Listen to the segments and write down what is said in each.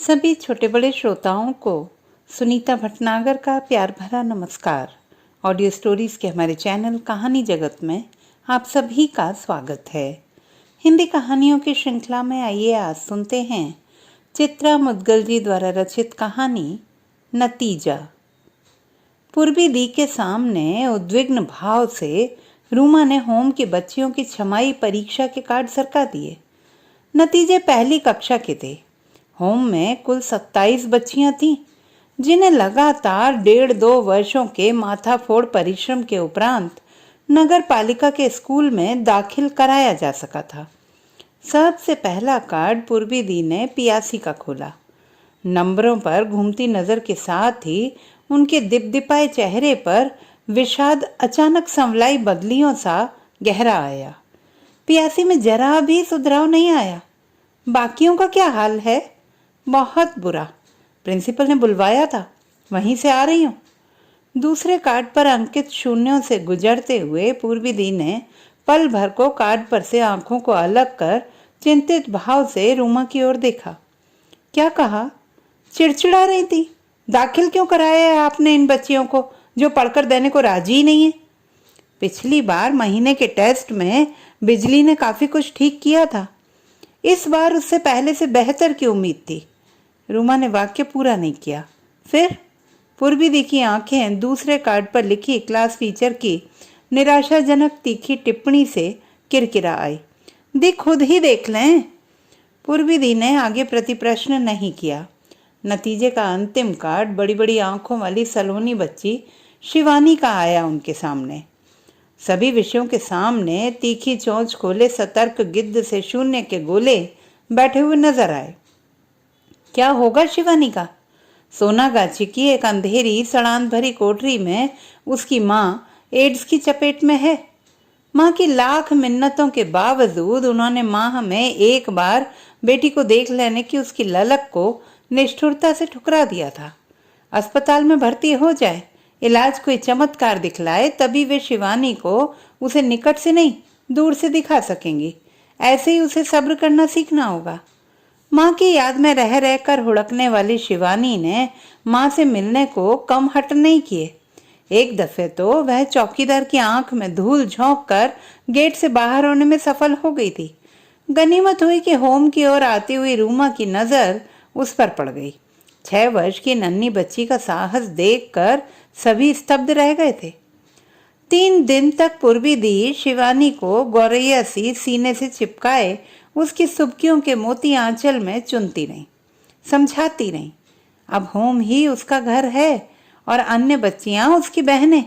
सभी छोटे बड़े श्रोताओं को सुनीता भटनागर का प्यार भरा नमस्कार। ऑडियो स्टोरीज के हमारे चैनल कहानी जगत में आप सभी का स्वागत है। हिंदी कहानियों की श्रृंखला में आइए आज सुनते हैं चित्रा मुदगल जी द्वारा रचित कहानी नतीजा। पूर्वी दी के सामने उद्विग्न भाव से रूमा ने होम की बच्चियों की छमाई परीक्षा के कार्ड सरका दिए। नतीजे पहली कक्षा के थे। होम में कुल 27 बच्चियां थीं, जिन्हें लगातार 1.5-2 वर्षों के माथाफोड़ परिश्रम के उपरांत नगर पालिका के स्कूल में दाखिल कराया जा सका था। सबसे पहला कार्ड पूर्वी दी ने पियासी का खोला। नंबरों पर घूमती नजर के साथ ही उनके दिपदिपाए चेहरे पर विषाद अचानक संवलाई बदलियों सा गहरा आया। पियासी में जरा भी सुधराव नहीं आया। बाकियों का क्या हाल है? बहुत बुरा। प्रिंसिपल ने बुलवाया था, वहीं से आ रही हूँ। दूसरे कार्ड पर अंकित शून्यों से गुजरते हुए पूर्वी दी ने पल भर को कार्ड पर से आंखों को अलग कर चिंतित भाव से रूमा की ओर देखा। क्या कहा? चिड़चिड़ा रही थी। दाखिल क्यों कराया है आपने इन बच्चियों को जो पढ़कर देने को राजी ही नहीं है? पिछली बार महीने के टेस्ट में बिजली ने काफी कुछ ठीक किया था। इस बार उससे पहले से बेहतर की उम्मीद थी। रूमा ने वाक्य पूरा नहीं किया। फिर पूर्वी दी की आंखें दूसरे कार्ड पर लिखी क्लास टीचर की निराशाजनक तीखी टिप्पणी से किरकिरा आई। खुद ही देख लें। पूर्वी दी ने आगे प्रतिप्रश्न नहीं किया। नतीजे का अंतिम कार्ड बड़ी बड़ी आंखों वाली सलोनी बच्ची शिवानी का आया उनके सामने। सभी विषयों के सामने तीखी चोंच खोले सतर्क गिद्ध से शून्य के गोले बैठे हुए नजर आए। क्या होगा शिवानी का? सोनागाछी की एक अंधेरी सड़ान भरी कोठरी में उसकी माँ एड्स की चपेट में है। माँ की लाख मिन्नतों के बावजूद उन्होंने माह में एक बार बेटी को देख लेने की उसकी ललक को निष्ठुरता से ठुकरा दिया था। अस्पताल में भर्ती हो जाए, इलाज कोई चमत्कार दिखलाए, तभी वे शिवानी को उसे निकट से नहीं दूर से दिखा सकेंगी। ऐसे ही उसे सब्र करना सीखना होगा। माँ की याद में रह रहकर हुड़कने वाली शिवानी ने माँ से मिलने को कम हट नहीं किए। एक दफे तो वह चौकीदार की आंख में धूल झोंक कर गेट से बाहर होने में सफल हो गई थी। गनीमत हुई कि होम की ओर आती हुई रूमा की नजर उस पर पड़ गई। 6 वर्ष की नन्ही बच्ची का साहस देखकर सभी स्तब्ध रह गए थे। 3 दिन तक पूर्वी दी शिवानी को गौरैया सी सीने से चिपकाए उसकी सुबकियों के मोती आंचल में चुनती रही, समझाती रही। अब होम ही उसका घर है और अन्य बच्चियां उसकी बहनें।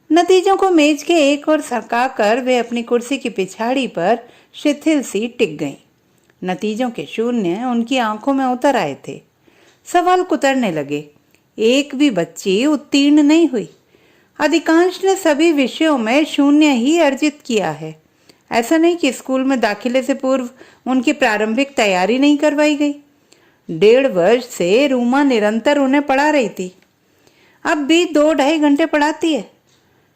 नतीजों को मेज के एक ओर सरका कर वे अपनी कुर्सी की पिछाड़ी पर शिथिल सी टिक गईं। नतीजों के शून्य उनकी आंखों में उतर आए थे। सवाल कुतरने लगे। एक भी बच्ची उत्तीर्ण नहीं हुई। अधिकांश ने सभी विषयों में शून्य ही अर्जित किया है। ऐसा नहीं कि स्कूल में दाखिले से पूर्व उनकी प्रारंभिक तैयारी नहीं करवाई गई। 1.5 वर्ष से रूमा निरंतर उन्हें पढ़ा रही थी। अब भी 2-2.5 घंटे पढ़ाती है।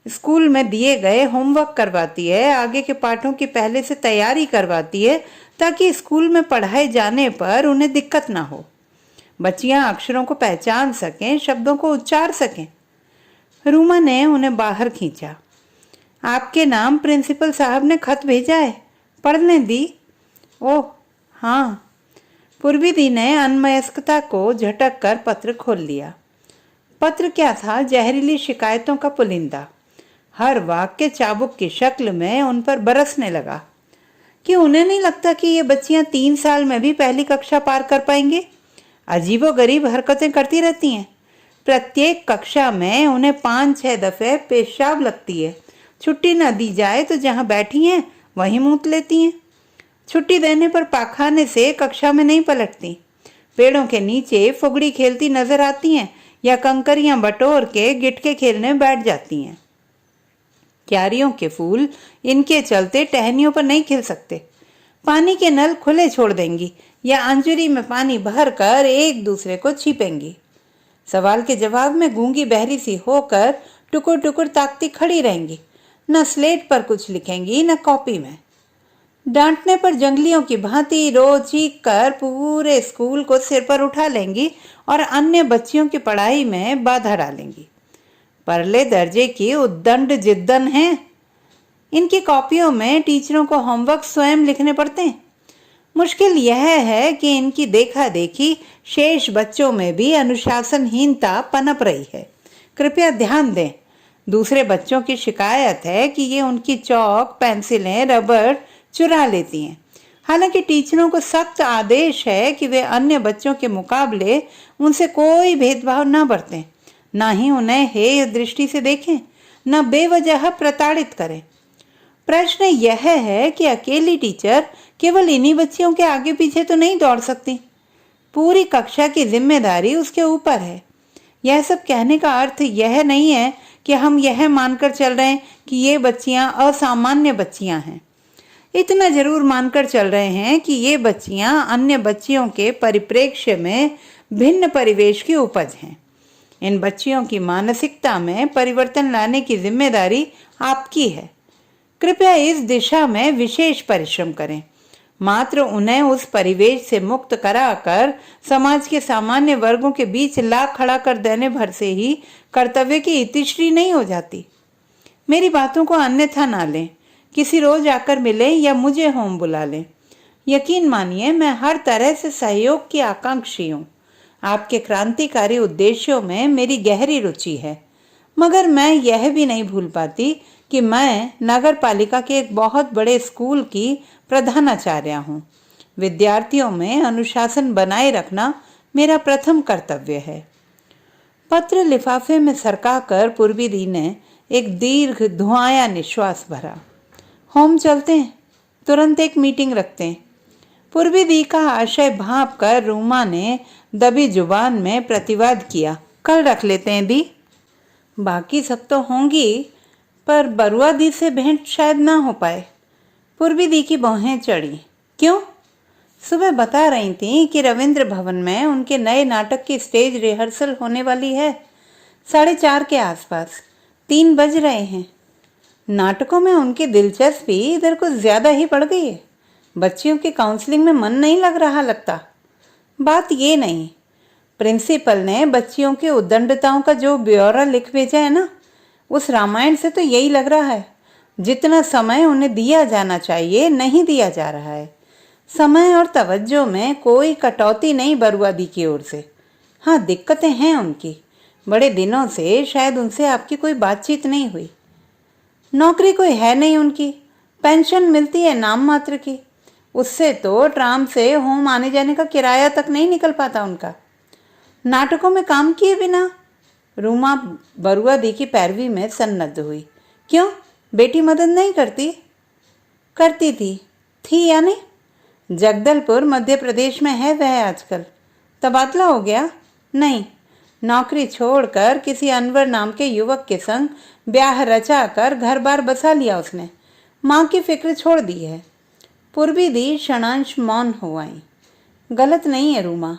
स्कूल में दिए गए होमवर्क करवाती है, आगे के पाठों की पहले से तैयारी करवाती है ताकि स्कूल में पढ़ाए जाने पर उन्हें दिक्कत ना हो। बच्चियां अक्षरों को पहचान सकें, शब्दों को उच्चार सकें। रूमा ने उन्हें बाहर खींचा। आपके नाम प्रिंसिपल साहब ने खत भेजा है, पढ़ लें दी। ओह हाँ। पूर्वी दी ने अनमयस्कता को झटक कर पत्र खोल लिया। पत्र क्या था? जहरीली शिकायतों का पुलिंदा। हर वाक्य चाबुक की शक्ल में उन पर बरसने लगा। कि उन्हें नहीं लगता कि ये बच्चियां 3 साल में भी पहली कक्षा पार कर पाएंगे? अजीबोगरीब हरकतें करती रहती हैं। प्रत्येक कक्षा में उन्हें 5-6 दफे पेशाब लगती है। छुट्टी न दी जाए तो जहां बैठी हैं वहीं मूत लेती हैं। छुट्टी देने पर पाखाने से कक्षा में नहीं पलटती। पेड़ों के नीचे फुगड़ी खेलती नजर आती हैं या कंकरियां बटोर के गिटके खेलने बैठ जाती हैं। क्यारियों के फूल इनके चलते टहनियों पर नहीं खिल सकते। पानी के नल खुले छोड़ देंगी या अंजुरी में पानी भर कर एक दूसरे को छीपेंगी। सवाल के जवाब में गूंगी बहरी सी होकर टुकुर टुकुर ताकती खड़ी रहेंगी। न स्लेट पर कुछ लिखेंगी न कॉपी में। डांटने पर जंगलियों की भांति रोज चीख कर पूरे स्कूल को सिर पर उठा लेंगी और अन्य बच्चियों की पढ़ाई में बाधा डालेंगी। परले दर्जे की उद्दंड जिद्दन हैं। इनकी कॉपियों में टीचरों को होमवर्क स्वयं लिखने पड़ते हैं। मुश्किल यह है कि इनकी देखा देखी शेष बच्चों में भी अनुशासनहीनता पनप रही है। कृपया ध्यान दें, दूसरे बच्चों की शिकायत है कि ये उनकी चौक, पेंसिलें, रबड़ चुरा लेती हैं। हालांकि टीचरों को सख्त आदेश है कि वे अन्य बच्चों के मुकाबले उनसे कोई भेदभाव न बरतें, ना ही उन्हें हेय दृष्टि से देखें, न बेवजह प्रताड़ित करें। प्रश्न यह है कि अकेली टीचर केवल इन्हीं बच्चियों के आगे पीछे तो नहीं दौड़ सकती। पूरी कक्षा की जिम्मेदारी उसके ऊपर है। यह सब कहने का अर्थ यह नहीं है कि हम यह मानकर चल रहे हैं कि ये बच्चियां असामान्य बच्चियां हैं। इतना जरूर मानकर चल रहे हैं कि ये बच्चियां अन्य बच्चियों के परिप्रेक्ष्य में भिन्न परिवेश की उपज हैं। इन बच्चियों की मानसिकता में परिवर्तन लाने की जिम्मेदारी आपकी है। कृपया इस दिशा में विशेष परिश्रम करें। मात्र उन्हें उस परिवेश से मुक्त कराकर समाज के सामान्य वर्गों के बीच ला खड़ा कर देने भर से ही कर्तव्य की इतिश्री नहीं हो जाती। मेरी बातों को अन्यथा ना लें। किसी रोज आकर मिलें या मुझे होम बुला लें। यकीन मानिए, मैं हर तरह से सहयोग की आकांक्षी हूँ। आपके क्रांतिकारी उद्देश्यों में मेरी गहरी रुचि है, मगर मैं यह भी नहीं भूल पाती कि मैं नगर पालिका के एक बहुत बड़े स्कूल की प्रधानाचार्य हूँ। विद्यार्थियों में अनुशासन बनाए रखना मेरा प्रथम कर्तव्य है। पत्र लिफाफे में सरकाकर पूर्वी दी ने एक दीर्घ धुआंया निश्वास भरा। होम चलते हैं, तुरंत एक मीटिंग रखते हैं। पूर्वी दी का आशय भांप कर रूमा ने दबी जुबान में प्रतिवाद किया। कल रख लेते हैं दी। बाकी सब तो होंगी, पर बरुआ दी से भेंट शायद ना हो पाए। पूर्वी दी की भौहें चढ़ी। क्यों? सुबह बता रही थी कि रविंद्र भवन में उनके नए नाटक की स्टेज रिहर्सल होने वाली है 4:30 के आसपास। 3 बज रहे हैं। नाटकों में उनकी दिलचस्पी इधर कुछ ज्यादा ही बढ़ गई है। बच्चियों की काउंसलिंग में मन नहीं लग रहा लगता। बात ये नहीं, प्रिंसिपल ने बच्चियों की उद्दंडताओं का जो ब्यौरा लिख भेजा है ना, उस रामायण से तो यही लग रहा है। जितना समय उन्हें दिया जाना चाहिए नहीं दिया जा रहा है। समय और तवज्जो में कोई कटौती नहीं बरुआ दी की ओर से। हाँ, दिक्कतें हैं उनकी। बड़े दिनों से शायद उनसे आपकी कोई बातचीत नहीं हुई। नौकरी कोई है नहीं उनकी, पेंशन मिलती है नाम मात्र की। उससे तो ट्राम से होम आने जाने का किराया तक नहीं निकल पाता उनका। नाटकों में काम किए बिना रूमा बरुआ दी की पैरवी में सन्नद्ध हुई। क्यों, बेटी मदद नहीं करती? करती थी यानी? जगदलपुर मध्य प्रदेश में है वह आजकल। तबादला हो गया? नहीं, नौकरी छोड़कर किसी अनवर नाम के युवक के संग ब्याह रचा कर घर बार बसा लिया उसने। माँ की फिक्र छोड़ दी है। पूर्वी दी क्षणांश मौन हो आई। गलत नहीं है रूमा।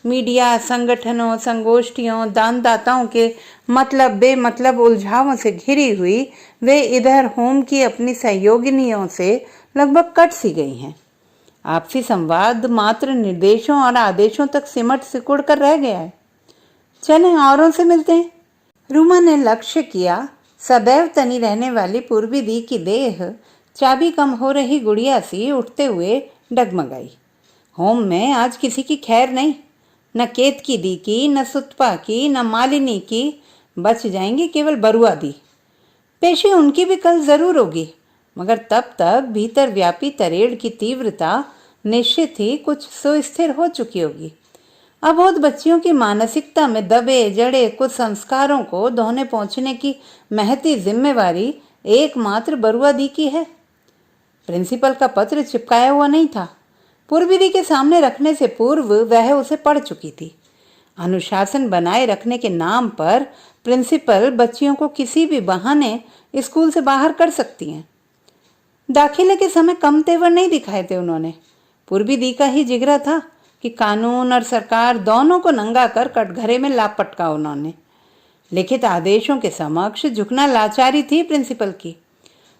मीडिया, संगठनों, संगोष्ठियों, दानदाताओं के मतलब बेमतलब उलझावों से घिरी हुई वे इधर होम की अपनी सहयोगिनियों से लगभग कट सी गई हैं। आपसी संवाद मात्र निर्देशों और आदेशों तक सिमट सिकुड़ कर रह गया है। चलें औरों से मिलते हैं। रूमा ने लक्ष्य किया। सदैव तनी रहने वाली पूर्वी दी की देह चाबी कम हो रही गुड़िया सी उठते हुए डगमगाई। होम में आज किसी की खैर नहीं, न केतकी दी की, न सुतपा की, न मालिनी की। बच जाएंगी केवल बरुआ दी। पेशी उनकी भी कल जरूर होगी, मगर तब तक भीतर व्यापी तरेड़ की तीव्रता निश्चित ही कुछ सुस्थिर हो चुकी होगी। अबोध बच्चियों की मानसिकता में दबे जड़े कुछ संस्कारों को धोने पहुंचने की महती जिम्मेवारी एकमात्र बरुआ दी की है। प्रिंसिपल का पत्र चिपकाया हुआ नहीं था। पूर्वी दी के सामने रखने से पूर्व वह उसे पढ़ चुकी थी। अनुशासन बनाए रखने के नाम पर प्रिंसिपल बच्चियों को किसी भी बहाने स्कूल से बाहर कर सकती हैं। दाखिले के समय कम तेवर नहीं दिखाए थे उन्होंने। पूर्वी दी का ही जिगरा था कि कानून और सरकार दोनों को नंगा कर कटघरे में लापटका उन्होंने। लिखित आदेशों के समक्ष झुकना लाचारी थी प्रिंसिपल की।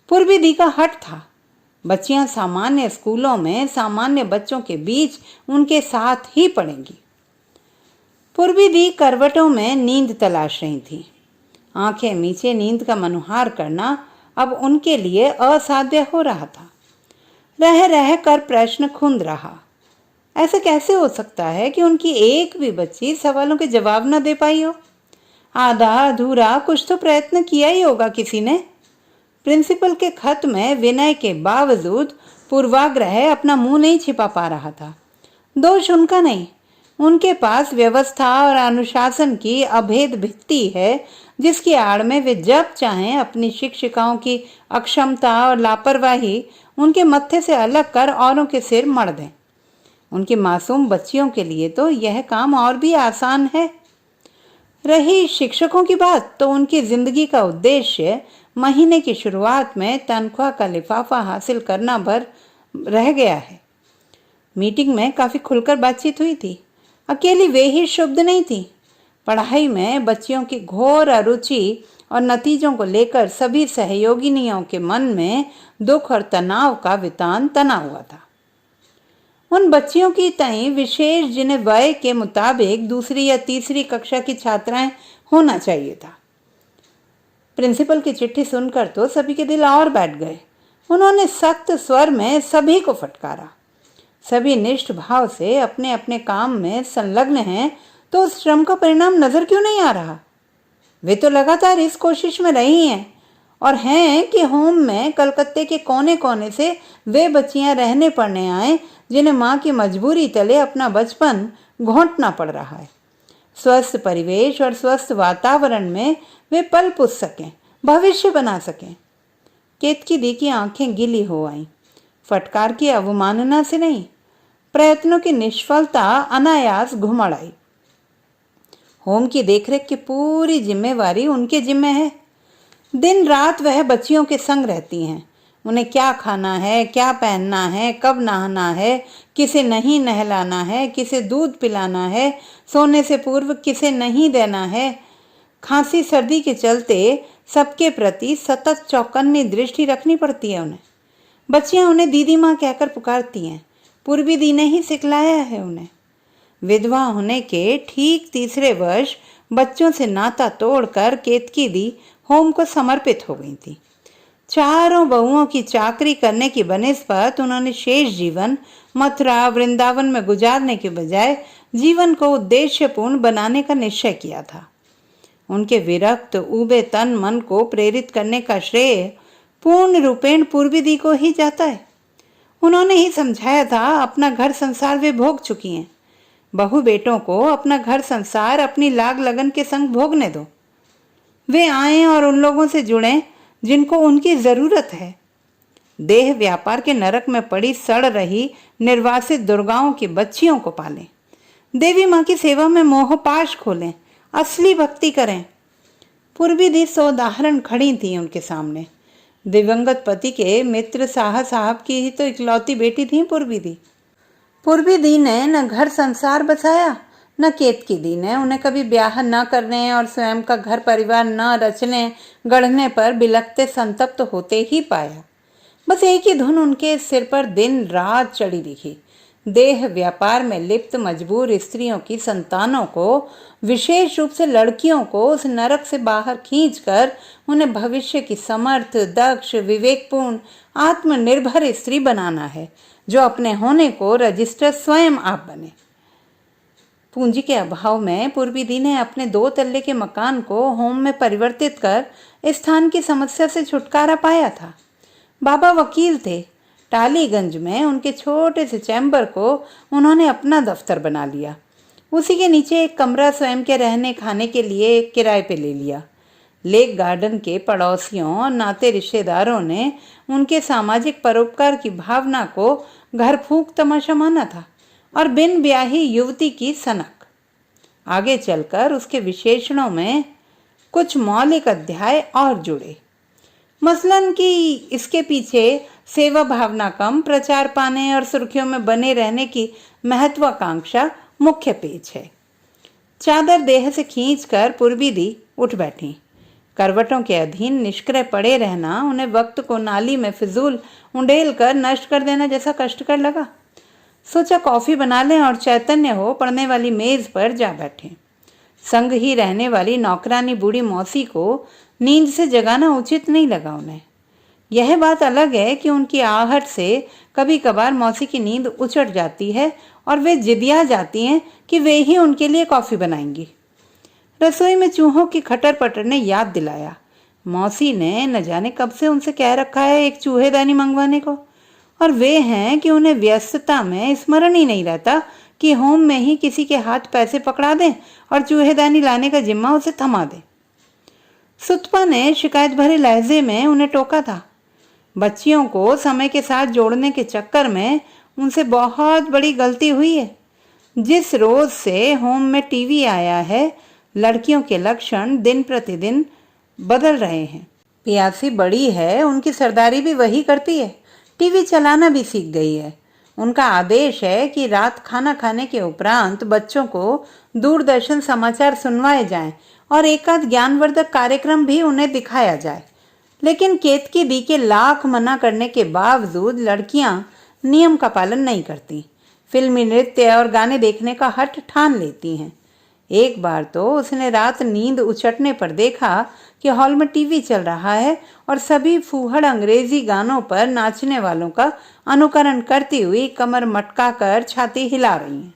पूर्वी दी का हट था। बच्चियां सामान्य स्कूलों में सामान्य बच्चों के बीच उनके साथ ही पढ़ेंगी। पूर्वी दी करवटों में नींद तलाश रही थी। आंखें नीचे नींद का मनुहार करना अब उनके लिए असाध्य हो रहा था। रह रह कर प्रश्न खुंद रहा, ऐसे कैसे हो सकता है कि उनकी एक भी बच्ची सवालों के जवाब न दे पाई हो? आधा अधूरा कुछ तो प्रयत्न किया ही होगा किसी ने। प्रिंसिपल के खत में विनय के बावजूद पूर्वाग्रह अपना मुंह नहीं छिपा पा रहा था। दोष उनका नहीं, उनके पास व्यवस्था और अनुशासन की अभेद भित्ति है, जिसकी आड़ में वे जब चाहें अपनी शिक्षिकाओं की अक्षमता और लापरवाही उनके मत्थे से अलग कर औरों के सिर मढ़ दें। उनकी मासूम बच्चियों के लिए तो यह काम और भी आसान है। रही शिक्षकों की बात, तो उनकी जिंदगी का उद्देश्य महीने की शुरुआत में तनख्वाह का लिफाफा हासिल करना भर रह गया है। मीटिंग में काफी खुलकर बातचीत हुई थी। अकेली वे ही शुद्ध नहीं थी। पढ़ाई में बच्चियों की घोर अरुचि और नतीजों को लेकर सभी सहयोगिनियों के मन में दुख और तनाव का वितान तना हुआ था। उन बच्चियों की तय विशेष जिन्हें वय के मुताबिक दूसरी या तीसरी कक्षा की छात्राएं होना चाहिए था। प्रिंसिपल की चिट्ठी सुनकर तो सभी के दिल और बैठ गए। उन्होंने सख्त स्वर में सभी को फटकारा। सभी निष्ठ भाव से अपने अपने काम में संलग्न हैं, तो उस श्रम का परिणाम नजर क्यों नहीं आ रहा? वे तो लगातार इस कोशिश में रही हैं और हैं कि होम में कलकत्ते के कोने कोने से वे बच्चियां रहने पड़ने आए जिन्हें माँ की मजबूरी तले अपना बचपन घोंटना पड़ रहा है। स्वस्थ परिवेश और स्वस्थ वातावरण में वे पल पुस सकें, भविष्य बना सकें। केतकी दी की आंखें गीली हो आईं। फटकार की अवमानना से नहीं, प्रयत्नों की निष्फलता अनायास घुमड़ आई। होम की देखरेख की पूरी जिम्मेवारी उनके जिम्मे है। दिन रात वह बच्चियों के संग रहती हैं। उन्हें क्या खाना है, क्या पहनना है, कब नहाना है, किसे नहीं नहलाना है, किसे दूध पिलाना है, सोने से पूर्व किसे नहीं देना है। खांसी सर्दी के चलते सबके प्रति सतत चौकन्नी दृष्टि रखनी पड़ती है उन्हें। बच्चियां उन्हें दीदी माँ कहकर पुकारती हैं। पूर्वी दी ने ही सिखलाया है उन्हें। विधवा होने के ठीक तीसरे वर्ष बच्चों से नाता तोड़कर केतकी दी होम को समर्पित हो गई थी। चारों बहुओं की चाकरी करने की बनिस्बत उन्होंने शेष जीवन मथुरा वृंदावन में गुजारने के बजाय जीवन को उद्देश्यपूर्ण बनाने का निश्चय किया था। उनके विरक्त ऊबे तन मन को प्रेरित करने का श्रेय पूर्ण रूपेण पूर्वी दी को ही जाता है। उन्होंने ही समझाया था, अपना घर संसार वे भोग चुकी हैं। बहू बेटों को अपना घर संसार अपनी लाग लगन के संग भोगने दो। वे आए और उन लोगों से जुड़ें जिनको उनकी जरूरत है। देह व्यापार के नरक में पड़ी सड़ रही निर्वासित दुर्गाओं की बच्चियों को पालें। देवी माँ की सेवा में मोहपाश खोलें, असली भक्ति करें। पूर्वी दी सोदाहरण खड़ी थी उनके सामने। दिवंगत पति के मित्र साहा साहब की ही तो इकलौती बेटी थी पूर्वी दी। पूर्वी दी ने न घर संसार बसाया, न केतकी दी ने उन्हें कभी ब्याह न करने और स्वयं का घर परिवार न रचने गढ़ने पर बिलखते संतप्त होते ही पाया। बस एक ही धुन उनके सिर पर दिन रात चढ़ी दिखी। देह व्यापार में लिप्त मजबूर स्त्रियों की संतानों को, विशेष रूप से लड़कियों को, उस नरक से बाहर खींचकर उन्हें भविष्य की समर्थ, दक्ष, विवेकपूर्ण, आत्मनिर्भर स्त्री बनाना है, जो अपने होने को रजिस्टर स्वयं आप बने। पूंजी के अभाव में पूर्वी दी ने अपने 2 तल्ले के मकान को होम में परिवर्तित कर स्थान की समस्या से छुटकारा पाया था। बाबा वकील थे। टालीगंज में उनके छोटे से चैम्बर को उन्होंने अपना दफ्तर बना लिया। उसी के नीचे एक कमरा स्वयं के रहने खाने के लिए किराए पे ले लिया। लेक गार्डन के पड़ोसियों और नाते रिश्तेदारों ने उनके सामाजिक परोपकार की भावना को घर फूंक तमाशा माना था और बिन ब्याही युवती की सनक। आगे चलकर उसके विशेषणों में कुछ मौलिक अध्याय और जुड़े। मसलन कि इसके पीछे सेवा भावना कम, प्रचार पाने और सुर्खियों में बने रहने की महत्वाकांक्षा मुख्य पेच है। चादर देह से खींचकर पूर्वी दी उठ बैठी। करवटों के अधीन निष्क्रिय पड़े रहना उन्हें वक्त को नाली में फिजूल उंडेल कर नष्ट कर देना जैसा कष्टकर लगा। सोचा कॉफी बना लें और चैतन्य हो पड़ने वाली मेज पर जा बैठे। संग ही रहने वाली नौकरानी बूढ़ी मौसी को नींद से जगाना उचित नहीं लगा उन्हें। यह बात अलग है कि उनकी आहट से कभी कभार मौसी की नींद उचट जाती है और वे जिदिया जाती हैं कि वे ही उनके लिए कॉफ़ी बनाएंगी। रसोई में चूहों की खटर पटर ने याद दिलाया। मौसी ने न जाने कब से उनसे कह रखा है एक चूहेदानी मंगवाने को, और वे हैं कि उन्हें व्यस्तता में स्मरण ही नहीं रहता कि होम में ही किसी के हाथ पैसे पकड़ा दें और चूहेदानी लाने का जिम्मा उसे थमा दें। सुतपा ने शिकायत भरे लहजे में उन्हें टोका था। बच्चियों को समय के साथ जोड़ने के चक्कर में उनसे बहुत बड़ी गलती हुई है। जिस रोज से होम में टीवी आया है, लड़कियों के लक्षण दिन प्रतिदिन बदल रहे हैं। पियासी बड़ी है, उनकी सरदारी भी वही करती है, टीवी चलाना भी सीख गई है। उनका आदेश है कि रात खाना खाने के उपरांत बच्चों को दूरदर्शन समाचार सुनवाए जाएं और एकाध ज्ञानवर्धक कार्यक्रम भी उन्हें दिखाया जाए। लेकिन केतकी दी के लाख मना करने के बावजूद लड़कियां नियम का पालन नहीं करती, फिल्मी नृत्य और गाने देखने का हठ ठान लेती हैं। एक बार तो उसने रात नींद उचटने पर देखा कि हॉल में टीवी चल रहा है और सभी फूहड़ अंग्रेजी गानों पर नाचने वालों का अनुकरण करती हुई कमर मटका कर छाती हिला रही हैं।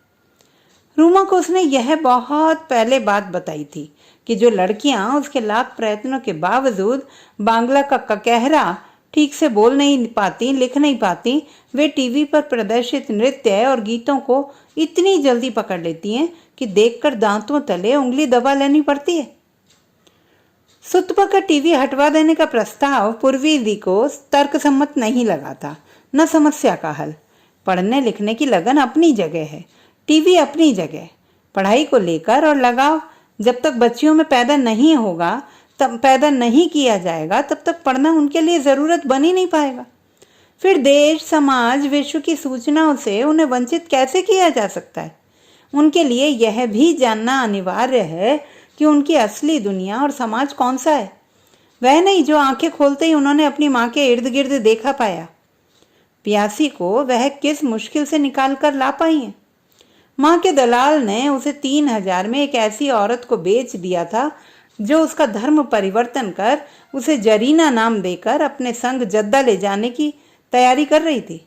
रूमा को उसने यह बहुत पहले बात बताई थी कि जो लड़कियां उसके लाख प्रयत्नों के बावजूद बांग्ला का ककहरा ठीक से बोल नहीं पाती, लिख नहीं पाती, वे टीवी पर प्रदर्शित नृत्य और गीतों को इतनी जल्दी पकड़ लेती हैं कि देखकर दांतों तले उंगली दबा लेनी पड़ती है। सुतपा का टीवी हटवा देने का प्रस्ताव पूर्वी दी को तर्कसम्मत नहीं लगा था, न समस्या का हल। पढ़ने लिखने की लगन अपनी जगह है, टीवी अपनी जगह। पढ़ाई को लेकर और लगाव जब तक बच्चियों में पैदा नहीं होगा, तब पैदा नहीं किया जाएगा, तब तक पढ़ना उनके लिए ज़रूरत बन ही नहीं पाएगा। फिर देश, समाज, विश्व की सूचनाओं से उन्हें वंचित कैसे किया जा सकता है? उनके लिए यह भी जानना अनिवार्य है कि उनकी असली दुनिया और समाज कौन सा है, वह नहीं जो आंखें खोलते ही उन्होंने अपनी माँ के इर्द गिर्द देखा पाया। प्यासी को वह किस मुश्किल से निकाल कर ला पाई है। माँ के दलाल ने उसे 3000 में एक ऐसी औरत को बेच दिया था जो उसका धर्म परिवर्तन कर उसे जरीना नाम देकर अपने संग जद्दा ले जाने की तैयारी कर रही थी।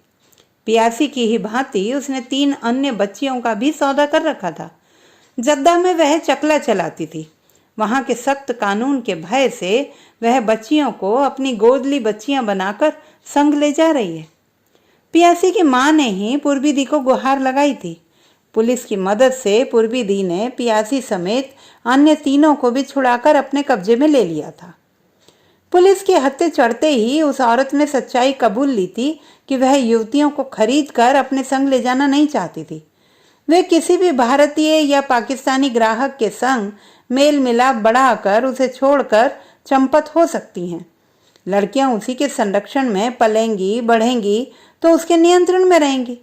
प्यासी की ही भांति उसने 3 अन्य बच्चियों का भी सौदा कर रखा था। जद्दा में वह चकला चलाती थी। वहाँ के सख्त कानून के भय से वह बच्चियों को अपनी गोदली बच्चियां बनाकर संग ले जा रही है। प्यासी की माँ ने ही पूर्वी दी को गुहार लगाई थी। पुलिस की मदद से पूर्वी दी ने प्यासी समेत अन्य 3 को भी छुड़ाकर अपने कब्जे में ले लिया था। पुलिस के हत्थे चढ़ते ही उस औरत ने सच्चाई कबूल ली थी कि वह युवतियों को खरीद कर अपने संग ले जाना नहीं चाहती थी। वे किसी भी भारतीय या पाकिस्तानी ग्राहक के संग मेल मिलाप बढ़ाकर उसे छोड़कर चंपत हो सकती हैं। लड़कियां उसी के संरक्षण में पलेंगी, बढ़ेंगी तो उसके नियंत्रण में रहेंगी।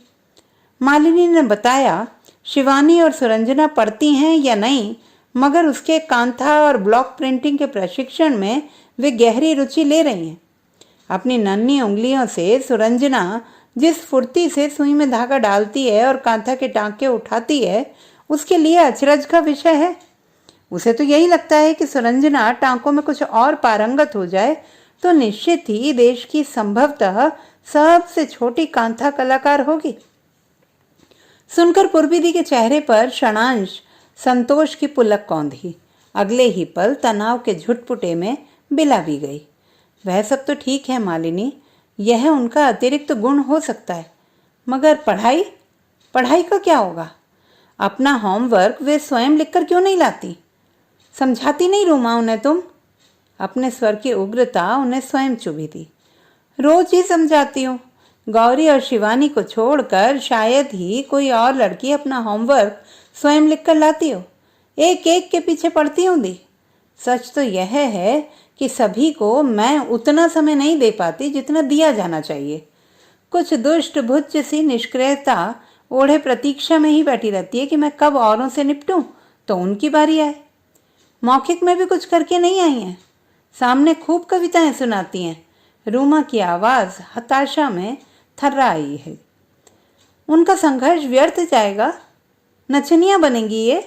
मालिनी ने बताया, शिवानी और सुरंजना पढ़ती हैं या नहीं, मगर उसके कांथा और ब्लॉक प्रिंटिंग के प्रशिक्षण में वे गहरी रुचि ले रही हैं। अपनी नन्ही उंगलियों से सुरंजना जिस फुर्ती से सुई में धागा डालती है और कांथा के टांके उठाती है, उसके लिए अचरज का विषय है। उसे तो यही लगता है कि सुरंजना टांकों में कुछ और पारंगत हो जाए तो निश्चित ही देश की संभवतः सबसे छोटी कांथा कलाकार होगी। सुनकर पूर्वी के चेहरे पर क्षणांश संतोष की पुलक कौंधी। अगले ही पल तनाव के झुटपुटे में बिला भी गई। वह सब तो ठीक है मालिनी, यह उनका अतिरिक्त गुण हो सकता है, मगर पढ़ाई का क्या होगा? अपना होमवर्क वे स्वयं लिखकर क्यों नहीं लाती? समझाती नहीं रूमा उन्हें तुम? अपने स्वर की उग्रता उन्हें स्वयं चुभी थी। रोज ही समझाती हूँ। गौरी और शिवानी को छोड़कर शायद ही कोई और लड़की अपना होमवर्क स्वयं लिखकर लाती हो। एक एक के पीछे पढ़ती हूँ दी। सच तो यह है कि सभी को मैं उतना समय नहीं दे पाती जितना दिया जाना चाहिए। कुछ दुष्ट भुज सी निष्क्रियता ओढ़े प्रतीक्षा में ही बैठी रहती है कि मैं कब औरों से निपटूं तो उनकी बारी आए। मौखिक में भी कुछ करके नहीं आई हैं। सामने खूब कविताएं सुनाती हैं। रूमा की आवाज़ हताशा में थर्रा आई है। उनका संघर्ष व्यर्थ जाएगा, नचनिया बनेंगी ये।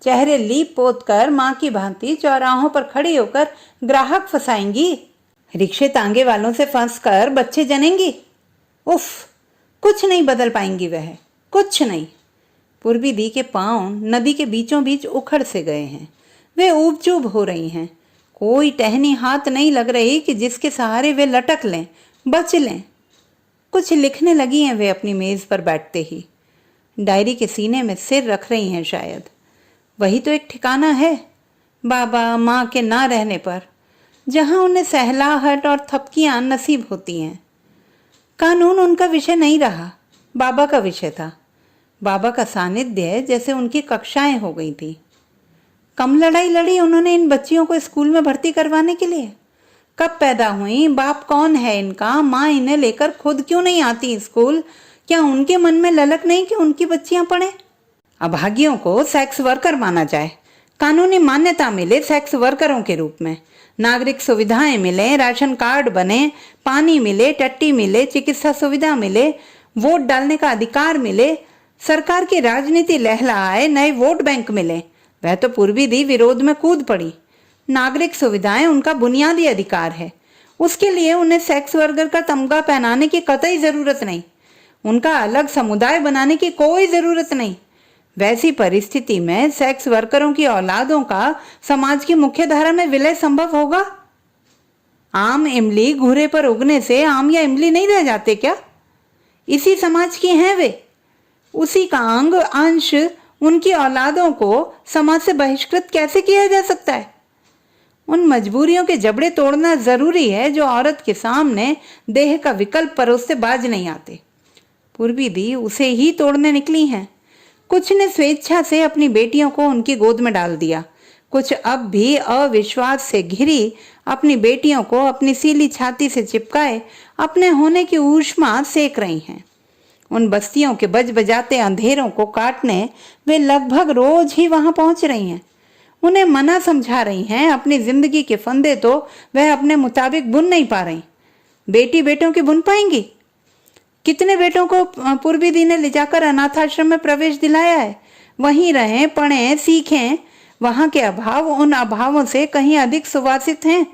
चेहरे लीप पोत कर माँ की भांति चौराहों पर खड़ी होकर ग्राहक फंसाएंगी। रिक्शे तांगे वालों से फंस कर बच्चे जनेंगी। उफ, कुछ नहीं बदल पाएंगी वह, कुछ नहीं। पूर्वी दी के पांव नदी के बीचों बीच उखड़ से गए हैं। वे ऊब चूब हो रही हैं। कोई टहनी हाथ नहीं लग रही कि जिसके सहारे वे लटक लें, बच लें। कुछ लिखने लगी हैं वे अपनी मेज पर बैठते ही। डायरी के सीने में सिर रख रही हैं शायद। वही तो एक ठिकाना है, बाबा माँ के ना रहने पर, जहाँ उन्हें सहलाहट और थपकियाँ नसीब होती हैं। कानून उनका विषय नहीं रहा, बाबा का विषय था। बाबा का सानिध्य जैसे उनकी कक्षाएं हो गई थी। कम लड़ाई लड़ी उन्होंने इन बच्चियों को स्कूल में भर्ती करवाने के लिए। कब पैदा हुई, बाप कौन है इनका, माँ इन्हें लेकर खुद क्यों नहीं आती स्कूल? क्या उनके मन में ललक नहीं कि उनकी बच्चियां पढ़ें? अभागियों को सेक्स वर्कर माना जाए, कानूनी मान्यता मिले सेक्स वर्करों के रूप में, नागरिक सुविधाएं मिले, राशन कार्ड बने, पानी मिले, टट्टी मिले, चिकित्सा सुविधा मिले, वोट डालने का अधिकार मिले, सरकार की राजनीति लहलहाए, नए वोट बैंक मिले। वह तो पूर्वी दी विरोध में कूद पड़ी। नागरिक सुविधाएं उनका बुनियादी अधिकार है, उसके लिए उन्हें सेक्स वर्कर का तमगा पहनाने की कतई जरूरत नहीं, उनका अलग समुदाय बनाने की कोई जरूरत नहीं। वैसी परिस्थिति में सेक्स वर्करों की औलादों का समाज की मुख्य धारा में विलय संभव होगा? आम इमली घूरे पर उगने से आम या इमली नहीं रह जाते क्या? इसी समाज की हैं वे। उसी का अंग अंश उनकी औलादों को समाज से बहिष्कृत कैसे किया जा सकता है? उन मजबूरियों के जबड़े तोड़ना जरूरी है जो औरत के सामने देह का विकल्प परोसते बाज नहीं आते। पूर्वी दी उसे ही तोड़ने निकली हैं। कुछ ने स्वेच्छा से अपनी बेटियों को उनकी गोद में डाल दिया, कुछ अब भी अविश्वास से घिरी अपनी बेटियों को अपनी सीली छाती से चिपकाए अपने होने की ऊष्मा सेक रही हैं। उन बस्तियों के बज बजाते अंधेरों को काटने वे लगभग रोज ही वहां पहुंच रही हैं। उन्हें मना समझा रही हैं, अपनी जिंदगी के फंदे तो वह अपने मुताबिक बुन नहीं पा रही। बेटी बेटों की बुन पाएंगी? कितने बेटों को पूर्वी दी ने ले जाकर अनाथाश्रम में प्रवेश दिलाया है। वहीं रहें, पढ़ें, सीखें। वहां के अभाव उन अभावों से कहीं अधिक सुवासित हैं।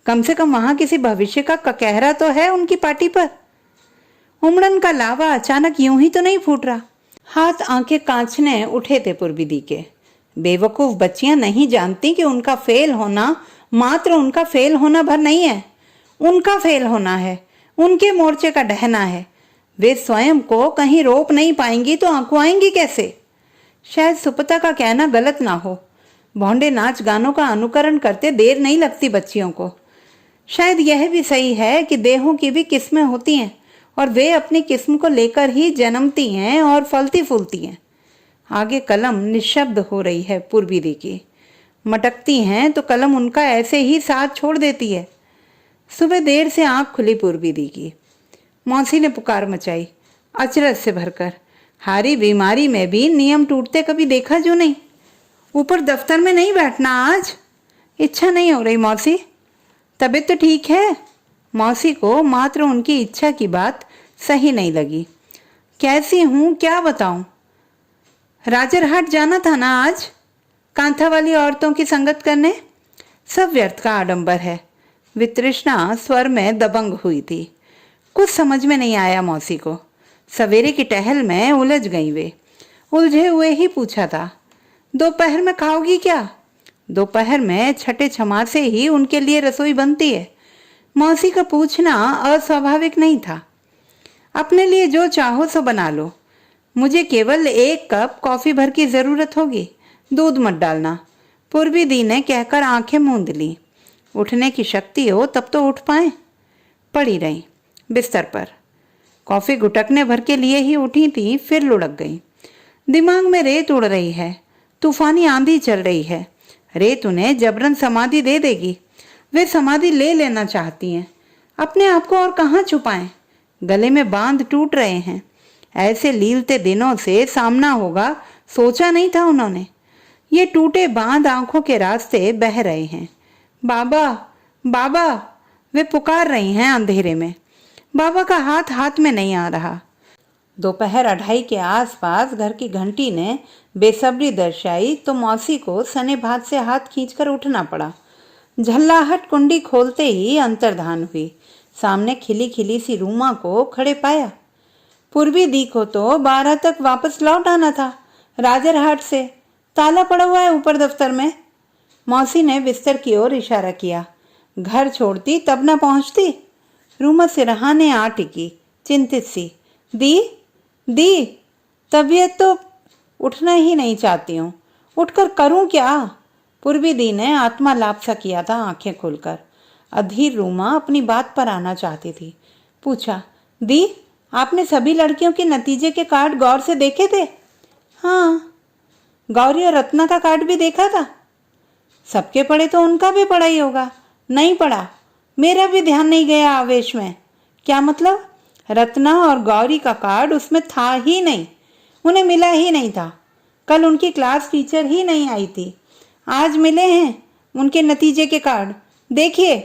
कम से कम वहां किसी भविष्य का ककहरा तो है उनकी पार्टी पर। उमड़न का लावा अचानक यूं ही तो नहीं फूट रहा। हाथ आंखें कांचने उठे थे पूर्वी दी के। बेवकूफ बच्चियां नहीं जानती कि उनका फेल होना मात्र उनका फेल होना भर नहीं है, उनका फेल होना है, उनके मोर्चे का ढहना है। वे स्वयं को कहीं रोक नहीं पाएंगी तो आंकुआएंगी कैसे? शायद सुपता का कहना गलत ना हो, भौंडे नाच गानों का अनुकरण करते देर नहीं लगती बच्चियों को। शायद यह भी सही है कि देहों की भी किस्में होती हैं और वे अपनी किस्म को लेकर ही जन्मती हैं और फलती फूलती हैं। आगे कलम निशब्द हो रही है पूर्वी दी की। मटकती हैं तो कलम उनका ऐसे ही साथ छोड़ देती है। सुबह देर से आंख खुली पूर्वी दी की। मौसी ने पुकार मचाई, अचरज से भरकर। हारी बीमारी में भी नियम टूटते कभी देखा जो नहीं। ऊपर दफ्तर में नहीं बैठना आज? इच्छा नहीं हो रही मौसी। तबीयत तो ठीक है? मौसी को मात्र उनकी इच्छा की बात सही नहीं लगी। कैसी हूँ क्या बताऊं? राजरहाट जाना था ना आज, कांथा वाली औरतों की संगत करने। सब व्यर्थ का आडंबर है। वितृष्णा स्वर में दबंग हुई थी। कुछ समझ में नहीं आया मौसी को। सवेरे की टहल में उलझ गई वे। उलझे हुए ही पूछा था, दोपहर में खाओगी क्या? दोपहर में छठे छमासे ही उनके लिए रसोई बनती है। मौसी का पूछना अस्वाभाविक नहीं था। अपने लिए जो चाहो सो बना लो, मुझे केवल 1 कप कॉफी भर की जरूरत होगी, दूध मत डालना। पूर्वी दी ने कहकर आंखें मूंद ली। उठने की शक्ति हो तब तो उठ पाए। पड़ी रही बिस्तर पर। कॉफी गुटकने भर के लिए ही उठी थी, फिर लुढ़क गई। दिमाग में रेत उड़ रही है, तूफानी आंधी चल रही है। रेत उन्हें जबरन समाधि दे देगी। वे समाधि ले लेना चाहती हैं। अपने आप को और कहाँ छुपाएं? गले में बांध टूट रहे हैं। ऐसे लीलते दिनों से सामना होगा सोचा नहीं था उन्होंने। ये टूटे बांध आंखों के रास्ते बह रहे हैं। बाबा बाबा, वे पुकार रही हैं अंधेरे में। बाबा का हाथ हाथ में नहीं आ रहा। दोपहर 2:30 के आसपास घर की घंटी ने बेसब्री दर्शाई तो मौसी को सने भात से हाथ खींचकर उठना पड़ा। झल्लाहट कुंडी खोलते ही अंतर्धान हुई। सामने खिली खिली सी रूमा को खड़े पाया। पूर्वी दी को तो 12 तक वापस लौट आना था राजरहाट से। ताला पड़ा हुआ है ऊपर दफ्तर में। मौसी ने बिस्तर की ओर इशारा किया। घर छोड़ती तब न पहुंचती। रूमा सिरहाने आ टिकी, चिंतित सी। दी, तबीयत तो उठना ही नहीं चाहती हूँ, उठकर करूं क्या? पूर्वी दी ने आत्मालाप सा किया था आंखें खोलकर। अधीर रूमा अपनी बात पर आना चाहती थी। पूछा, दी, आपने सभी लड़कियों के नतीजे के कार्ड गौर से देखे थे? हाँ। गौरी और रत्ना का कार्ड भी देखा था? सबके पढ़े तो उनका भी पढ़ा ही होगा। नहीं पढ़ा, मेरा भी ध्यान नहीं गया आवेश में। क्या मतलब? रत्ना और गौरी का कार्ड उसमें था ही नहीं, उन्हें मिला ही नहीं था। कल उनकी क्लास टीचर ही नहीं आई थी। आज मिले हैं उनके नतीजे के कार्ड, देखिए।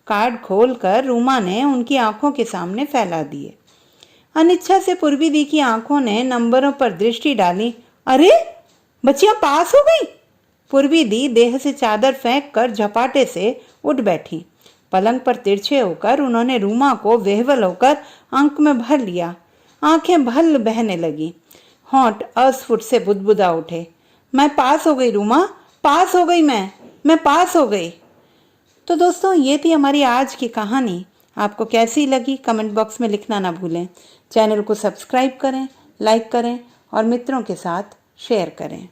कार्ड खोलकर रूमा ने उनकी आंखों के सामने फैला दिए। अनिच्छा से पूर्वी दी की आंखों ने नंबरों पर दृष्टि डाली। अरे, बच्चियां पास हो गई। पूर्वी दी देह से चादर फेंक कर झपाटे से उठ बैठी। पलंग पर तिरछे होकर उन्होंने रूमा को वेहवल होकर अंक में भर लिया। आंखें भल बहने लगी। होंठ अस्फुट से बुदबुदा उठे। मैं पास हो गई रूमा, पास हो गई। मैं पास हो गई। तो दोस्तों, ये थी हमारी आज की कहानी। आपको कैसी लगी कमेंट बॉक्स में लिखना ना भूलें। चैनल को सब्सक्राइब करें, लाइक करें और मित्रों के साथ शेयर करें।